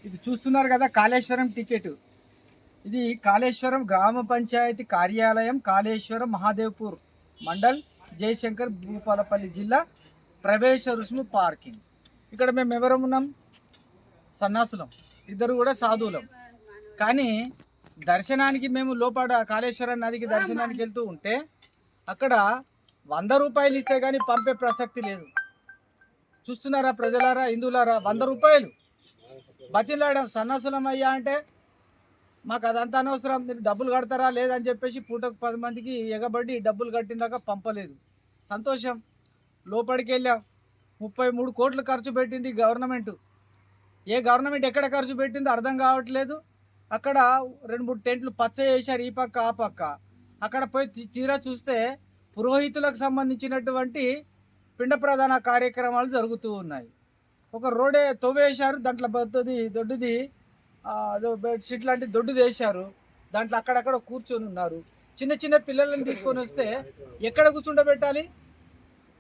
ఇది చూస్తున్నారు కదా కాళేశ్వరం టికెట్. ఇది కాళేశ్వరం గ్రామ పంచాయతీ కార్యాలయం, కాళేశ్వరం మహాదేవ్పూర్ మండల్, జయశంకర్ భూపాలపల్లి జిల్లా, ప్రవేశ రుసుము పార్కింగ్. ఇక్కడ మేము ఎవరం ఉన్నాం? సన్నాసులం, ఇద్దరు కూడా సాధువులం. కానీ దర్శనానికి మేము లోపల కాళేశ్వరం నదికి దర్శనానికి వెళ్తూ ఉంటే అక్కడ 100 రూపాయలు ఇస్తే కానీ పంపే ప్రసక్తి లేదు. చూస్తున్నారా ప్రజలారా, హిందువులారా? 100 రూపాయలు బతిలాడాం. సన్నాసులం అయ్యా అంటే మాకు అదంతా అనవసరం, మీరు డబ్బులు కడతారా లేదని చెప్పేసి పూటకు 10 మందికి ఎగబడి డబ్బులు కట్టినాక పంపలేదు. సంతోషం. లోపలికి వెళ్ళాం. 33 కోట్లు ఖర్చు పెట్టింది గవర్నమెంట్. ఏ గవర్నమెంట్ ఎక్కడ ఖర్చు పెట్టిందో అర్థం కావట్లేదు. అక్కడ 2-3 టెంట్లు పచ్చ వేశారు, ఈ పక్క ఆ పక్క. అక్కడ పోయి తీరా చూస్తే పురోహితులకు సంబంధించినటువంటి పిండ ప్రధాన కార్యక్రమాలు జరుగుతూ ఉన్నాయి. ఒక రోడే తవ్వేశారు, దాంట్లో దొడ్డుది బెడ్షీట్ లాంటి దొడ్డుది వేశారు. దాంట్లో అక్కడక్కడ కూర్చొని ఉన్నారు. చిన్న చిన్న పిల్లలను తీసుకొని వస్తే ఎక్కడ కూర్చుండబెట్టాలి?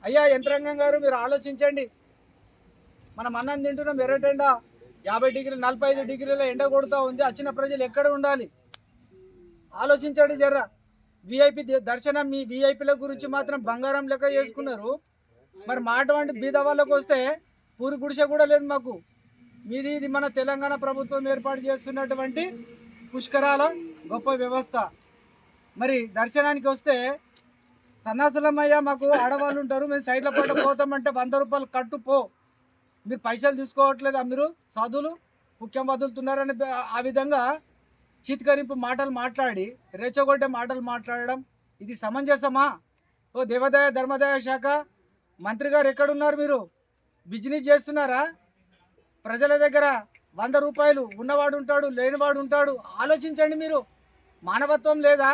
అయ్యా యంత్రాంగం గారు, మీరు ఆలోచించండి. మనం అన్నం తింటున్నాం, ఎర్రటెండ 50 డిగ్రీలు 45 డిగ్రీల ఎండ కొడుతూ ఉంది. వచ్చిన ప్రజలు ఎక్కడ ఉండాలి? ఆలోచించండి జర్రా. విఐపి దర్శనం, మీ విఐపీల గురించి మాత్రం బంగారం లెక్క చేసుకున్నారు. మరి మా అటువంటి బీద వాళ్ళకు వస్తే పూరి గుడిసె కూడా లేదు మాకు. ఇది మన తెలంగాణ ప్రభుత్వం ఏర్పాటు చేస్తున్నటువంటి పుష్కరాల గొప్ప వ్యవస్థ. మరి దర్శనానికి వస్తే సన్నాసులమయ్యా, మాకు ఆడవాళ్ళు ఉంటారు, మేము సైడ్ల పట్ల పోతామంటే 100 రూపాయలు కట్టు పో. మీరు పైసలు తీసుకోవట్లేదా? మీరు సాధువులు ముఖ్యం వదులుతున్నారని ఆ విధంగా చీత్కరింపు మాటలు మాట్లాడి, రెచ్చగొట్టే మాటలు మాట్లాడడం ఇది సమంజసమా? ఓ దేవాదాయ ధర్మాదాయ శాఖ మంత్రి గారు ఎక్కడున్నారు? మీరు బిజినెస్ చేస్తున్నారా? ప్రజల దగ్గర 100 రూపాయలు ఉన్నవాడు ఉంటాడు, లేనివాడు ఉంటాడు. ఆలోచించండి. మీరు మానవత్వం లేదా?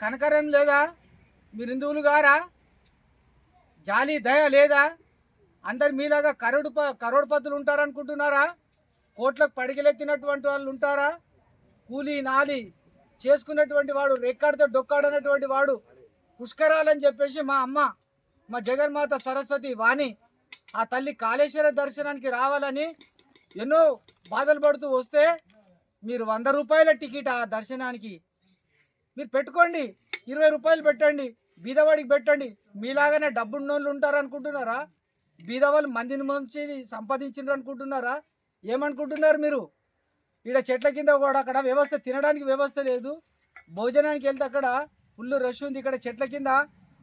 కనకరం లేదా? మీరు హిందువులు గారా? జాలి దయ లేదా? అందరు మీలాగా కరోడ్పతులు ఉంటారనుకుంటున్నారా? కోట్లకు పడిగెలెత్తినటువంటి వాళ్ళు ఉంటారా? కూలీ నాలి చేసుకున్నటువంటి వాడు, రెక్కాడితే డొక్కాడనటువంటి వాడు పుష్కరాలని చెప్పేసి మా అమ్మ, మా జగన్మాత సరస్వతి వాణి, ఆ తల్లి కాళేశ్వర దర్శనానికి రావాలని ఎన్నో బాధలు పడుతూ వస్తే మీరు 100 రూపాయల టికెట్ ఆ దర్శనానికి మీరు పెట్టుకోండి. 20 రూపాయలు పెట్టండి, బీదవాడికి పెట్టండి. మీలాగానే డబ్బున్నోళ్ళు ఉంటారనుకుంటున్నారా? బీదవాళ్ళు మందిని మంచి సంపాదించారు అనుకుంటున్నారా? ఏమనుకుంటున్నారు మీరు? ఇక్కడ చెట్ల కింద కూడా అక్కడ వ్యవస్థ, తినడానికి వ్యవస్థ లేదు. భోజనానికి వెళ్తే అక్కడ ఫుల్ రష్ ఉంది. ఇక్కడ చెట్ల కింద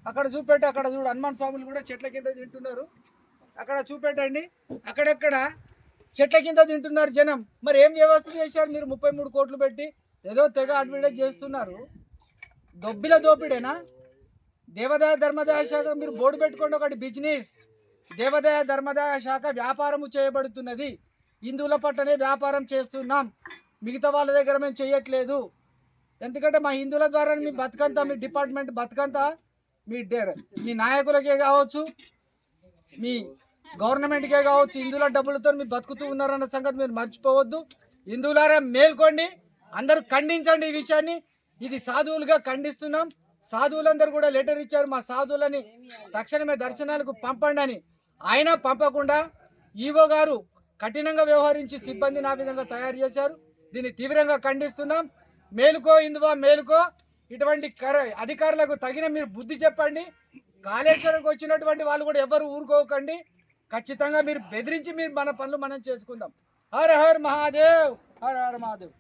అక్కడ చూపెట్టి, అక్కడ చూడు హనుమాన్ స్వాములు కూడా చెట్ల కింద తింటున్నారు. అక్కడ చూపెట్టండి, అక్కడెక్కడ చెట్ల కింద తింటున్నారు జనం. మరి ఏం వ్యవస్థ చేశారు మీరు? 33 కోట్లు పెట్టి ఏదో తెగ అడ్వర్టైజ్ చేస్తున్నారు. దొబ్బిల దోపిడేనా? దేవాదాయ ధర్మాదాయ శాఖ మీరు బోర్డు పెట్టుకోండి, ఒకటి బిజినెస్. దేవాదాయ ధర్మాదాయ శాఖ వ్యాపారము చేయబడుతున్నది. హిందువుల పట్టనే వ్యాపారం చేస్తున్నాం, మిగతా వాళ్ళ దగ్గర మేము చేయట్లేదు. ఎందుకంటే మా హిందువుల ద్వారా మీ బతుకంతా, మీ డిపార్ట్మెంట్ బతుకంతా మీ నాయకులకే కావచ్చు, మీ గవర్నమెంట్కే కావచ్చు, హిందువుల డబ్బులతో మీరు బతుకుతూ ఉన్నారన్న సంగతి మీరు మర్చిపోవద్దు. హిందువులారా మేల్కోండి, అందరూ ఖండించండి ఈ విషయాన్ని. ఇది సాధువులుగా ఖండిస్తున్నాం. సాధువులందరూ కూడా లెటర్ ఇచ్చారు, మా సాధువులని తక్షణమే దర్శనాలకు పంపండి అని. అయినా పంపకుండా ఈవో గారు కఠినంగా వ్యవహరించి సిబ్బందిని ఆ విధంగా తయారు చేశారు. దీన్ని తీవ్రంగా ఖండిస్తున్నాం. మేలుకో హిందువా, మేలుకో. ఇటువంటి అధికారులకు తగిన మీరు బుద్ధి చెప్పండి. కాళేశ్వరంకి వచ్చినటువంటి వాళ్ళు కూడా ఎవరు ఊరుకోకండి. ఖచ్చితంగా మీరు బెదిరించి మీరు మన పనులు మనం చేసుకుందాం. హర హర్ మహాదేవ్, హర హర మహాదేవ్.